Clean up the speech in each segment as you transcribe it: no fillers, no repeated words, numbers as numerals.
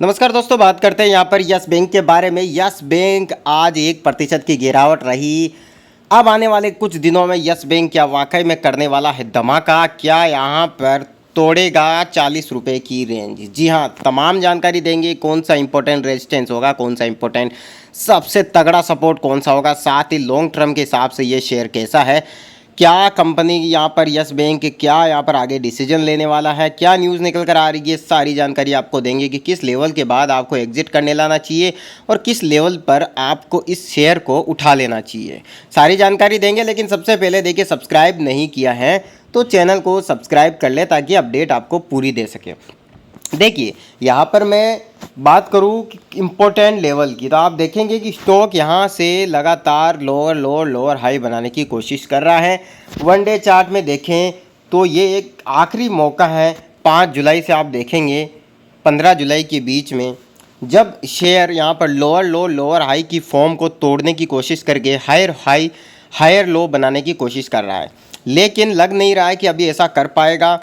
नमस्कार दोस्तों, बात करते हैं यहाँ पर यस बैंक के बारे में। यस बैंक आज 1% की गिरावट रही। अब आने वाले कुछ दिनों में यस बैंक क्या वाकई में करने वाला है धमाका? क्या यहाँ पर तोड़ेगा 40 रुपये की रेंज? जी हाँ, तमाम जानकारी देंगे। कौन सा इंपॉर्टेंट रेजिस्टेंस होगा, कौन सा इंपॉर्टेंट सबसे तगड़ा सपोर्ट कौन सा होगा, साथ ही लॉन्ग टर्म के हिसाब से ये शेयर कैसा है, क्या कंपनी यहाँ पर यस बैंक क्या यहाँ पर आगे डिसीजन लेने वाला है, क्या न्यूज़ निकल कर आ रही है, सारी जानकारी आपको देंगे कि किस लेवल के बाद आपको एग्जिट करने लाना चाहिए और किस लेवल पर आपको इस शेयर को उठा लेना चाहिए। सारी जानकारी देंगे, लेकिन सबसे पहले देखिए, सब्सक्राइब नहीं किया है तो चैनल को सब्सक्राइब कर ले ताकि अपडेट आपको पूरी दे सके। देखिए, यहाँ पर मैं बात करूँ कि इम्पोर्टेंट लेवल की, तो आप देखेंगे कि स्टॉक यहाँ से लगातार लोअर लोअर लोअर हाई बनाने की कोशिश कर रहा है। वन डे चार्ट में देखें तो ये एक आखिरी मौका है। 5 जुलाई से आप देखेंगे 15 जुलाई के बीच में, जब शेयर यहाँ पर लोअर लो लोअर हाई की फॉर्म को तोड़ने की कोशिश करके हायर हाई हायर लो बनाने की कोशिश कर रहा है, लेकिन लग नहीं रहा है कि अभी ऐसा कर पाएगा।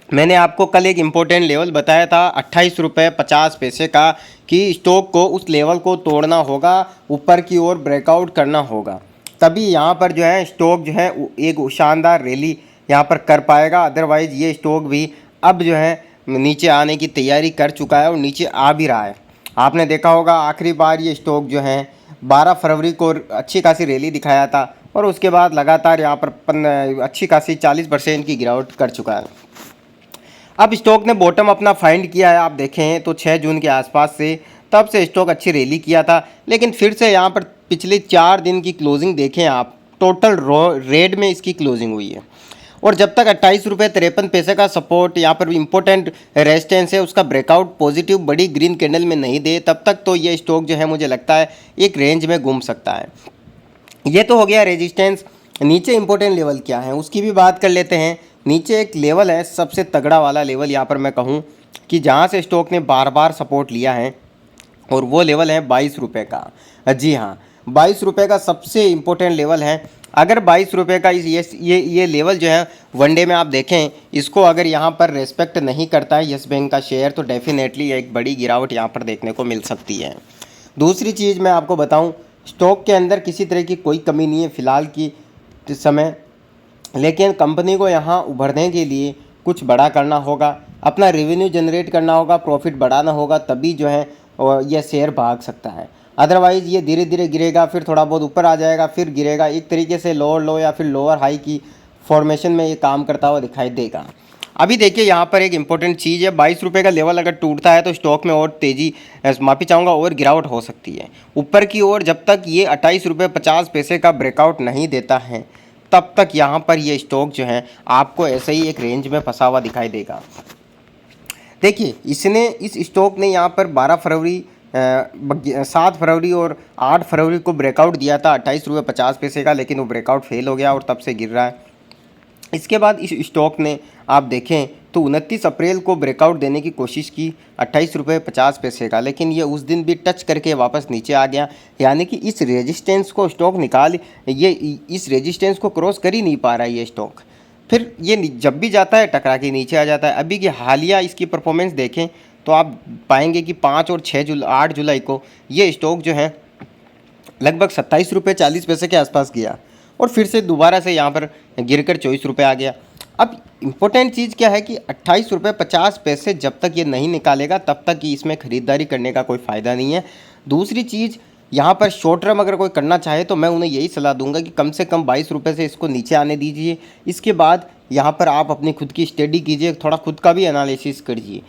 मैंने आपको कल एक इम्पोर्टेंट लेवल बताया था 28 रुपये 50 पैसे का, कि स्टॉक को उस लेवल को तोड़ना होगा, ऊपर की ओर ब्रेकआउट करना होगा, तभी यहाँ पर जो है स्टॉक जो है एक शानदार रैली यहाँ पर कर पाएगा। अदरवाइज़ ये स्टॉक भी अब जो है नीचे आने की तैयारी कर चुका है और नीचे आ भी रहा है। आपने देखा होगा आखिरी बार ये स्टॉक जो है 12 फरवरी को अच्छी खासी रैली दिखाया था और उसके बाद लगातार यहाँ पर अच्छी खासी 40% की गिरावट कर चुका है। अब स्टॉक ने बॉटम अपना फाइंड किया है। आप देखें तो 6 जून के आसपास से, तब से स्टॉक अच्छी रैली किया था, लेकिन फिर से यहाँ पर पिछले 4 दिन की क्लोजिंग देखें आप, टोटल रेड में इसकी क्लोजिंग हुई है। और जब तक 28 रुपये 53 पैसे का सपोर्ट यहाँ पर इम्पोर्टेंट रेजिस्टेंस है, उसका ब्रेकआउट पॉजिटिव बड़ी ग्रीन कैंडल में नहीं दे, तब तक तो ये स्टॉक जो है मुझे लगता है एक रेंज में घूम सकता है। ये तो हो गया रेजिस्टेंस। नीचे इंपॉर्टेंट लेवल क्या है उसकी भी बात कर लेते हैं। नीचे एक लेवल है सबसे तगड़ा वाला लेवल, यहाँ पर मैं कहूँ कि जहाँ से स्टॉक ने बार बार सपोर्ट लिया है, और वो लेवल है 22 रुपये का। जी हाँ, 22 रुपये का सबसे इम्पोर्टेंट लेवल है। अगर 22 रुपये का ये लेवल जो है वनडे में आप देखें, इसको अगर यहाँ पर रेस्पेक्ट नहीं करता है यस बैंक का शेयर, तो डेफिनेटली एक बड़ी गिरावट यहाँ पर देखने को मिल सकती है। दूसरी चीज़ मैं आपको बताऊँ, स्टॉक के अंदर किसी तरह की कोई कमी नहीं है फ़िलहाल की समय, लेकिन कंपनी को यहाँ उभरने के लिए कुछ बड़ा करना होगा, अपना रेवेन्यू जनरेट करना होगा, प्रॉफिट बढ़ाना होगा, तभी जो है यह शेयर भाग सकता है। अदरवाइज़ ये धीरे धीरे गिरेगा, फिर थोड़ा बहुत ऊपर आ जाएगा, फिर गिरेगा। एक तरीके से लोअर लो या फिर लोअर हाई की फॉर्मेशन में ये काम करता हुआ दिखाई देगा। अभी देखिए, यहाँ पर एक इंपॉर्टेंट चीज़ है, 22 रुपये का लेवल अगर टूटता है तो स्टॉक में और तेज़ी, माफ़ी चाहूँगा, और गिरावट हो सकती है ऊपर की ओर। जब तक ये 28 रुपये 50 पैसे का ब्रेकआउट नहीं देता है, तब तक यहाँ पर ये स्टॉक जो है आपको ऐसे ही एक रेंज में फंसा हुआ दिखाई देगा। देखिए, इस स्टॉक ने यहाँ पर 12 फरवरी 7 फरवरी और 8 फरवरी को ब्रेकआउट दिया था 28 रुपये 50 पैसे का, लेकिन वो ब्रेकआउट फेल हो गया और तब से गिर रहा है। इसके बाद इस स्टॉक ने आप देखें तो 29 अप्रैल को ब्रेकआउट देने की कोशिश की 28 रुपये 50 पैसे का, लेकिन ये उस दिन भी टच करके वापस नीचे आ गया। यानी कि इस रेजिस्टेंस को स्टॉक ये इस रेजिस्टेंस को क्रॉस कर ही नहीं पा रहा है ये स्टॉक। फिर ये जब भी जाता है टकरा के नीचे आ जाता है। अभी की हालिया इसकी परफॉर्मेंस देखें तो आप पाएंगे कि 5 और 8 जुलाई को ये स्टॉक जो है लगभग 27 रुपये 40 पैसे के आसपास गया और फिर से दोबारा से यहाँ पर गिरकर 24 रुपये आ गया। अब इम्पोर्टेंट चीज़ क्या है कि 28 रुपये 50 पैसे जब तक ये नहीं निकालेगा, तब तक कि इसमें ख़रीदारी करने का कोई फ़ायदा नहीं है। दूसरी चीज़, यहाँ पर शॉर्ट टर्म अगर कोई करना चाहे तो मैं उन्हें यही सलाह दूंगा कि कम से कम 22 रुपये से इसको नीचे आने दीजिए। इसके बाद यहाँ पर आप अपनी खुद की स्टडी कीजिए, थोड़ा खुद का भी एनालिसिस करिए,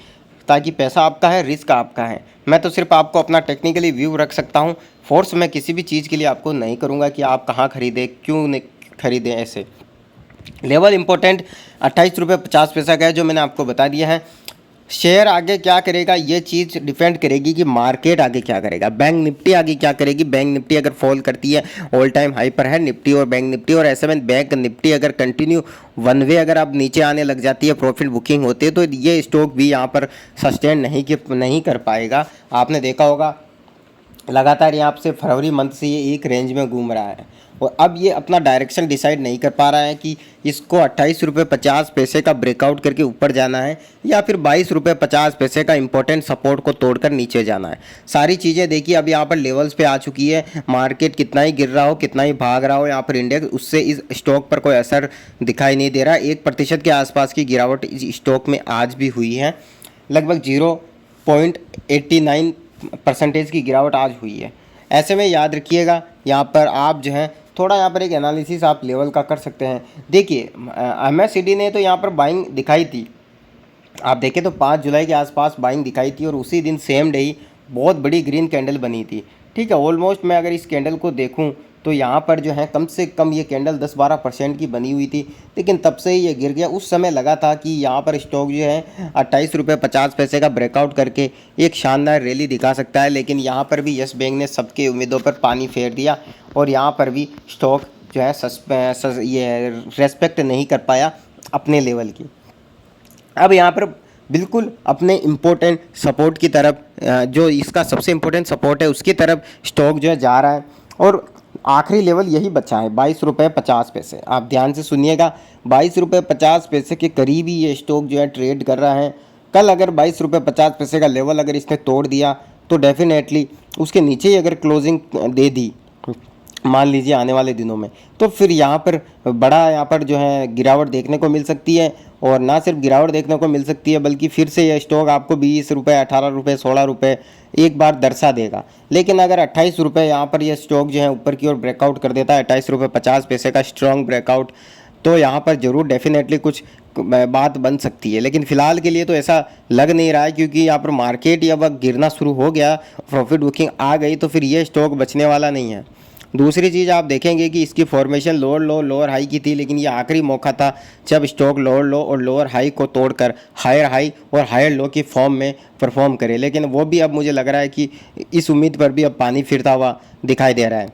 ताकि पैसा आपका है, रिस्क आपका है। मैं तो सिर्फ आपको अपना टेक्निकली व्यू रख सकता हूँ, फोर्स मैं किसी भी चीज़ के लिए आपको नहीं करूँगा कि आप कहाँ खरीदें, क्यों नहीं खरीदें। ऐसे लेवल इंपॉर्टेंट 28 रुपये 50 पैसा का है, जो मैंने आपको बता दिया है। शेयर आगे क्या करेगा ये चीज़ डिपेंड करेगी कि मार्केट आगे क्या करेगा, बैंक निफ्टी आगे क्या करेगी। बैंक निफ्टी अगर फॉल करती है, ऑल टाइम हाई पर है निफ्टी और बैंक निफ्टी, और ऐसे में बैंक निफ्टी अगर कंटिन्यू वन वे अगर अब नीचे आने लग जाती है, प्रॉफिट बुकिंग होती है, तो ये स्टॉक भी यहाँ पर सस्टेन नहीं कर पाएगा। आपने देखा होगा लगातार यहाँ से फरवरी मंथ से ये एक रेंज में घूम रहा है और अब ये अपना डायरेक्शन डिसाइड नहीं कर पा रहा है कि इसको 28 रुपये 50 पैसे का ब्रेकआउट करके ऊपर जाना है या फिर 22 रुपये 50 पैसे का इंपॉर्टेंट सपोर्ट को तोड़कर नीचे जाना है। सारी चीज़ें देखिए अब यहाँ पर लेवल्स पे आ चुकी है। मार्केट कितना ही गिर रहा हो, कितना ही भाग रहा हो यहाँ पर इंडेक्स, उससे इस स्टॉक पर कोई असर दिखाई नहीं दे रहा। 1% के आसपास की गिरावट इस स्टॉक में आज भी हुई है। लगभग 0.89% की गिरावट आज हुई है। ऐसे में याद रखिएगा यहाँ पर आप जो है थोड़ा यहाँ पर एक एनालिसिस आप लेवल का कर सकते हैं। देखिए MACD ने तो यहाँ पर बाइंग दिखाई थी, आप देखें तो 5 जुलाई के आसपास बाइंग दिखाई थी और उसी दिन सेम डे ही बहुत बड़ी ग्रीन कैंडल बनी थी। ठीक है, ऑलमोस्ट मैं अगर इस कैंडल को देखूं तो यहाँ पर जो है कम से कम ये कैंडल 10-12% की बनी हुई थी, लेकिन तब से ही ये गिर गया। उस समय लगा था कि यहाँ पर स्टॉक जो है 28 रुपये 50 पैसे का ब्रेकआउट करके एक शानदार रैली दिखा सकता है, लेकिन यहाँ पर भी यस बैंक ने सबके उम्मीदों पर पानी फेर दिया और यहाँ पर भी स्टॉक जो है ये रेस्पेक्ट नहीं कर पाया अपने लेवल की। अब यहाँ पर बिल्कुल अपने इम्पोर्टेंट सपोर्ट की तरफ, जो इसका सबसे इम्पोर्टेंट सपोर्ट है उसकी तरफ स्टॉक जो है जा रहा है और आखिरी लेवल यही बचा है 22 रुपये 50 पैसे। आप ध्यान से सुनिएगा, 22 रुपये 50 पैसे के करीब ही ये स्टॉक जो है ट्रेड कर रहा है। कल अगर 22 रुपये 50 पैसे का लेवल अगर इसने तोड़ दिया तो डेफिनेटली उसके नीचे ही अगर क्लोजिंग दे दी मान लीजिए आने वाले दिनों में, तो फिर यहाँ पर बड़ा यहाँ पर जो है गिरावट देखने को मिल सकती है। और ना सिर्फ गिरावट देखने को मिल सकती है बल्कि फिर से यह स्टॉक आपको 20 रुपये 18 रुपये 16 रुपये एक बार दर्शा देगा। लेकिन अगर 28 रुपये यहाँ पर यह स्टॉक जो है ऊपर की ओर ब्रेकआउट कर देता है, 28 रुपये 50 पैसे का स्ट्रॉन्ग ब्रेकआउट, तो यहाँ पर ज़रूर डेफिनेटली कुछ बात बन सकती है। लेकिन फ़िलहाल के लिए तो ऐसा लग नहीं रहा है, क्योंकि यहाँ पर मार्केट या वक्त गिरना शुरू हो गया, प्रॉफिट बुकिंग आ गई, तो फिर ये स्टॉक बचने वाला नहीं है। दूसरी चीज़ आप देखेंगे कि इसकी फॉर्मेशन लोअर लो लोअर हाई की थी, लेकिन ये आखिरी मौका था जब स्टॉक लोअर लो और लोअर हाई को तोड़कर हायर हाई और हायर लो की फॉर्म में परफॉर्म करे। लेकिन वो भी अब मुझे लग रहा है कि इस उम्मीद पर भी अब पानी फिरता हुआ दिखाई दे रहा है।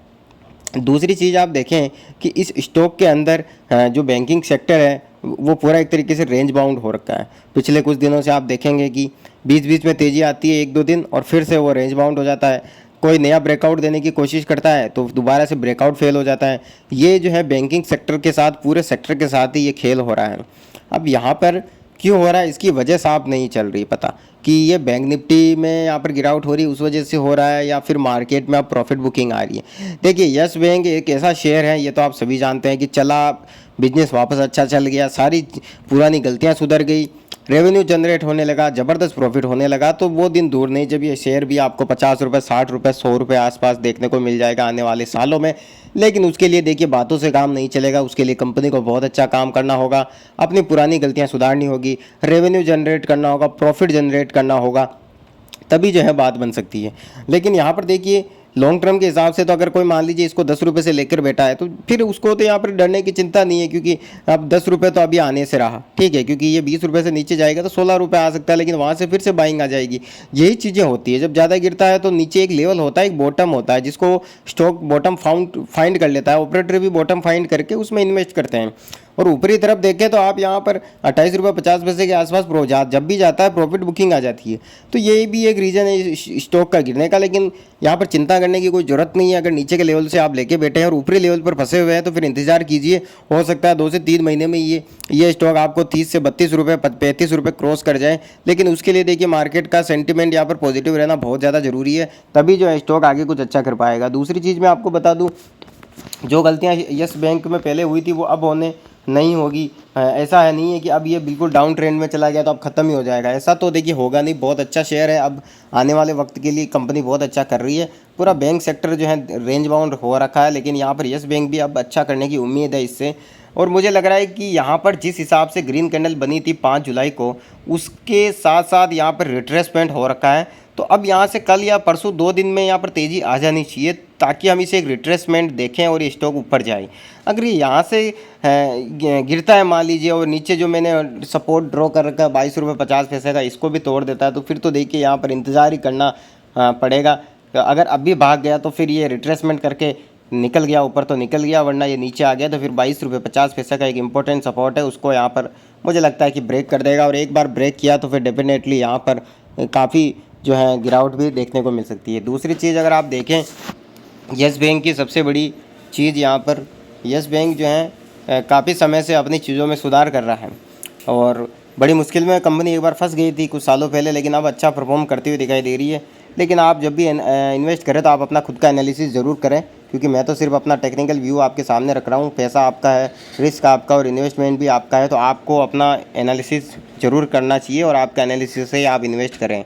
दूसरी चीज़ आप देखें कि इस स्टॉक के अंदर जो बैंकिंग सेक्टर है वो पूरा एक तरीके से रेंज बाउंड हो रखा है। पिछले कुछ दिनों से आप देखेंगे कि बीच बीच में तेज़ी आती है 1-2 दिन और फिर से वो रेंज बाउंड हो जाता है। कोई नया ब्रेकआउट देने की कोशिश करता है तो दोबारा से ब्रेकआउट फेल हो जाता है। ये जो है बैंकिंग सेक्टर के साथ, पूरे सेक्टर के साथ ही ये खेल हो रहा है। अब यहाँ पर क्यों हो रहा है इसकी वजह साफ नहीं चल रही पता कि ये बैंक निफ्टी में यहाँ पर गिरावट हो रही है उस वजह से हो रहा है या फिर मार्केट में अब प्रॉफिट बुकिंग आ रही है। देखिए यस बैंक एक ऐसा शेयर है, ये तो आप सभी जानते हैं कि चला, बिजनेस वापस अच्छा चल गया, सारी पुरानी गलतियाँ सुधर गई, रेवेन्यू जनरेट होने लगा, ज़बरदस्त प्रॉफिट होने लगा, तो वो दिन दूर नहीं जब ये शेयर भी आपको 50 रुपये 60 रुपये 100 रुपये आसपास देखने को मिल जाएगा आने वाले सालों में। लेकिन उसके लिए देखिए बातों से काम नहीं चलेगा, उसके लिए कंपनी को बहुत अच्छा काम करना होगा, अपनी पुरानी गलतियां सुधारनी होगी, रेवेन्यू जनरेट करना होगा, प्रॉफिट जनरेट करना होगा, तभी जो है बात बन सकती है। लेकिन यहाँ पर देखिए लॉन्ग टर्म के हिसाब से तो अगर कोई मान लीजिए इसको 10 रुपये से लेकर बैठा है तो फिर उसको तो यहाँ पर डरने की चिंता नहीं है, क्योंकि अब 10 रुपये तो अभी आने से रहा, ठीक है, क्योंकि ये 20 रुपये से नीचे जाएगा तो 16 रुपये आ सकता है, लेकिन वहाँ से फिर से बाइंग आ जाएगी। यही चीज़ें होती है, जब ज़्यादा गिरता है तो नीचे एक लेवल होता है, एक बॉटम होता है, जिसको स्टॉक बॉटम फाइंड कर लेता है, ऑपरेटर भी बॉटम फाइंड करके उसमें इन्वेस्ट करते हैं। और ऊपरी तरफ देखें तो आप यहाँ पर 28 रुपये 50 पैसे के आसपास जब भी जाता है प्रॉफिट बुकिंग आ जाती है। तो ये भी एक रीज़न है स्टॉक का गिरने का। लेकिन यहाँ पर चिंता करने की कोई ज़रूरत नहीं है। अगर नीचे के लेवल से आप लेके बैठे हैं और ऊपरी लेवल पर फंसे हुए हैं तो फिर इंतज़ार कीजिए, हो सकता है 2 से 3 महीने में ये स्टॉक आपको 30 से 32 रुपये 35 रुपये क्रॉस कर जाए। लेकिन उसके लिए देखिए मार्केट का सेंटिमेंट यहाँ पर पॉजिटिव रहना बहुत ज़्यादा ज़रूरी है, तभी जो है स्टॉक आगे कुछ अच्छा कर पाएगा। दूसरी चीज़ मैं आपको बता दूँ, जो गलतियाँ यस बैंक में पहले हुई थी वो अब होने नहीं होगी। ऐसा है नहीं है कि अब ये बिल्कुल डाउन ट्रेंड में चला गया तो अब ख़त्म ही हो जाएगा, ऐसा तो देखिए होगा नहीं। बहुत अच्छा शेयर है, अब आने वाले वक्त के लिए कंपनी बहुत अच्छा कर रही है। पूरा बैंक सेक्टर जो है रेंज बाउंड हो रखा है, लेकिन यहाँ पर यस बैंक भी अब अच्छा करने की उम्मीद है इससे। और मुझे लग रहा है कि यहाँ पर जिस हिसाब से ग्रीन कैंडल बनी थी 5 जुलाई को, उसके साथ साथ यहाँ पर रिट्रेसमेंट हो रखा है। तो अब यहाँ से कल या परसों 2 दिन में यहाँ पर तेज़ी आ जानी चाहिए, ताकि हम इसे एक रिट्रेसमेंट देखें और ये स्टॉक ऊपर जाए। अगर ये यहाँ से गिरता है मान लीजिए और नीचे जो मैंने सपोर्ट ड्रॉ कर रखा है 22 रुपये 50 पैसे का, इसको भी तोड़ देता है, तो फिर तो देखिए यहाँ पर इंतज़ार ही करना पड़ेगा। अगर अभी भाग गया तो फिर ये रिट्रेसमेंट करके निकल गया ऊपर तो निकल गया, वरना ये नीचे आ गया तो फिर 22 रुपये 50 पैसे का एक इंपॉर्टेंट सपोर्ट है, उसको यहाँ पर मुझे लगता है कि ब्रेक कर देगा। और एक बार ब्रेक किया तो फिर डेफिनेटली यहाँ पर काफ़ी जो है गिरावट भी देखने को मिल सकती है। दूसरी चीज़ अगर आप देखें, यस बैंक की सबसे बड़ी चीज़ यहाँ पर यस बैंक जो है काफ़ी समय से अपनी चीज़ों में सुधार कर रहा है और बड़ी मुश्किल में कंपनी एक बार फंस गई थी कुछ सालों पहले, लेकिन अब अच्छा परफॉर्म करती हुई दिखाई दे रही है। लेकिन आप जब भी इन्वेस्ट करें तो आप अपना खुद का एनालिसिस ज़रूर करें, क्योंकि मैं तो सिर्फ अपना टेक्निकल व्यू आपके सामने रख रहा हूँ। पैसा आपका है, रिस्क आपका और इन्वेस्टमेंट भी आपका है, तो आपको अपना एनालिसिस ज़रूर करना चाहिए और आपका एनालिसिस से ही आप इन्वेस्ट करें।